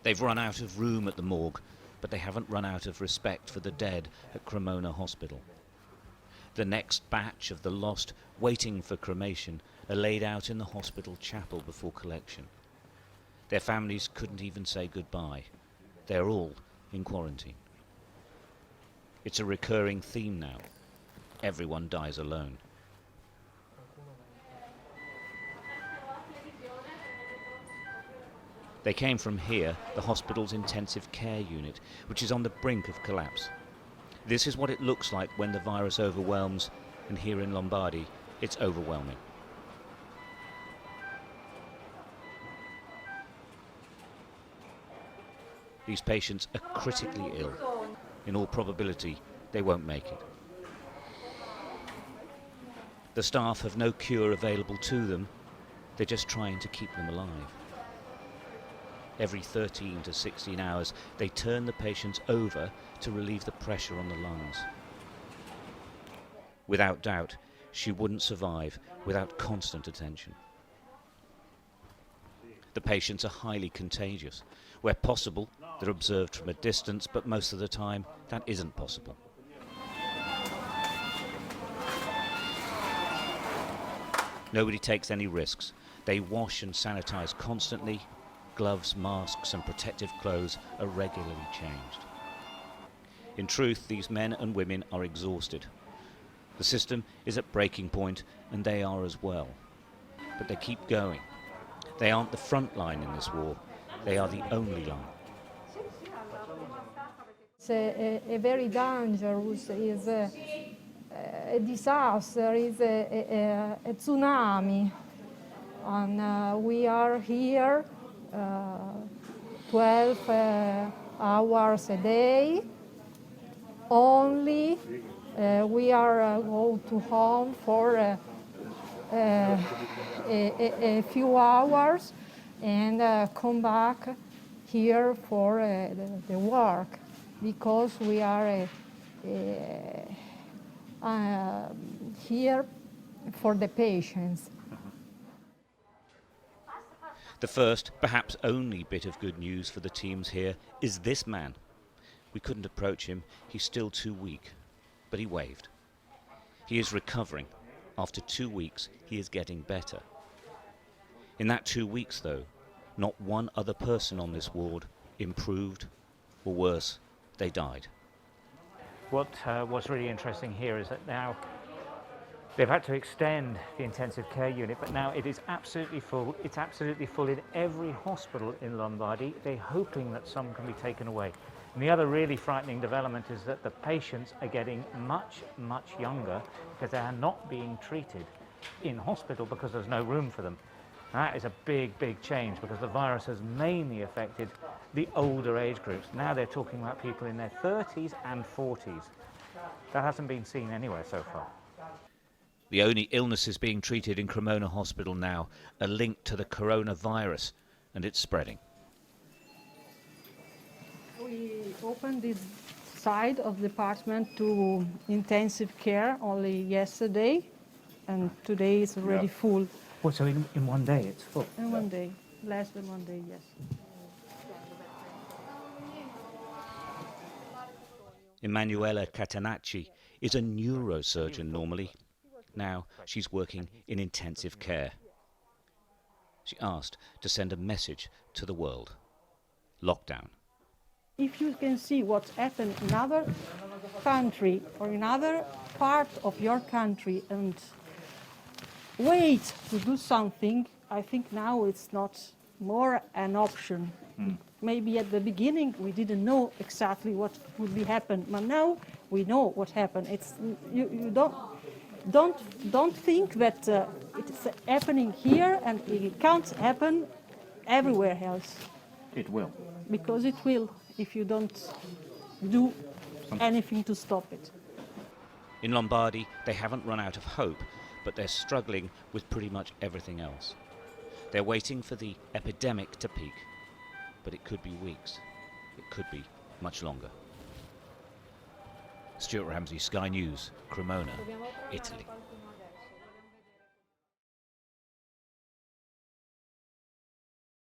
They've run out of room at the morgue, but they haven't run out of respect for the dead at Cremona Hospital. The next batch of the lost waiting for cremation are laid out in the hospital chapel before collection. Their families couldn't even say goodbye. They're all in quarantine. It's a recurring theme now. Everyone dies alone. They came from here, the hospital's intensive care unit, which is on the brink of collapse. This is what it looks like when the virus overwhelms, and here in Lombardy, it's overwhelming. These patients are critically ill. In all probability, they won't make it. The staff have no cure available to them. They're just trying to keep them alive. Every 13 to 16 hours, they turn the patients over to relieve the pressure on the lungs. Without doubt, she wouldn't survive without constant attention. The patients are highly contagious. Where possible, they're observed from a distance, but most of the time, that isn't possible. Nobody takes any risks. They wash and sanitize constantly. Gloves, masks and protective clothes are regularly changed. In truth, these men and women are exhausted. The system is at breaking point, and they are as well. But they keep going. They aren't the front line in this war. They are the only line. It's a very dangerous, is a disaster, is a tsunami. And we are here 12 hours a day. Only we are go to home for a few hours and come back here for the work, because we are here for the patients. The first, perhaps only bit of good news for the teams here is this man. We couldn't approach him, he's still too weak, but he waved. He is recovering. After 2 weeks, he is getting better. In that 2 weeks, though, not one other person on this ward improved, or worse, they died. What's really interesting here is that now they've had to extend the intensive care unit, but now it is absolutely full. It's absolutely full in every hospital in Lombardy. They're hoping that some can be taken away. And the other really frightening development is that the patients are getting much, much younger because they are not being treated in hospital because there's no room for them. And that is a big, big change, because the virus has mainly affected the older age groups. Now they're talking about people in their 30s and 40s. That hasn't been seen anywhere so far. The only illnesses being treated in Cremona Hospital now are linked to the coronavirus, and it's spreading. We opened this side of the department to intensive care only yesterday, and today is already full. Well, so in one day it's full? In one day, less than 1 day, yes. Emanuela Catenacci is a neurosurgeon normally. Now she's working in intensive care. She asked to send a message to the world. Lockdown. If you can see what's happened in another country or in another part of your country and wait to do something, I think now it's not more an option. Maybe at the beginning we didn't know exactly what would be happen, but now we know what happened. It's you don't think that it's happening here and it can't happen everywhere else. It will. Because it will, if you don't do anything to stop it. In Lombardy, they haven't run out of hope, but they're struggling with pretty much everything else. They're waiting for the epidemic to peak, but it could be weeks. It could be much longer. Stuart Ramsey, Sky News, Cremona, Italy.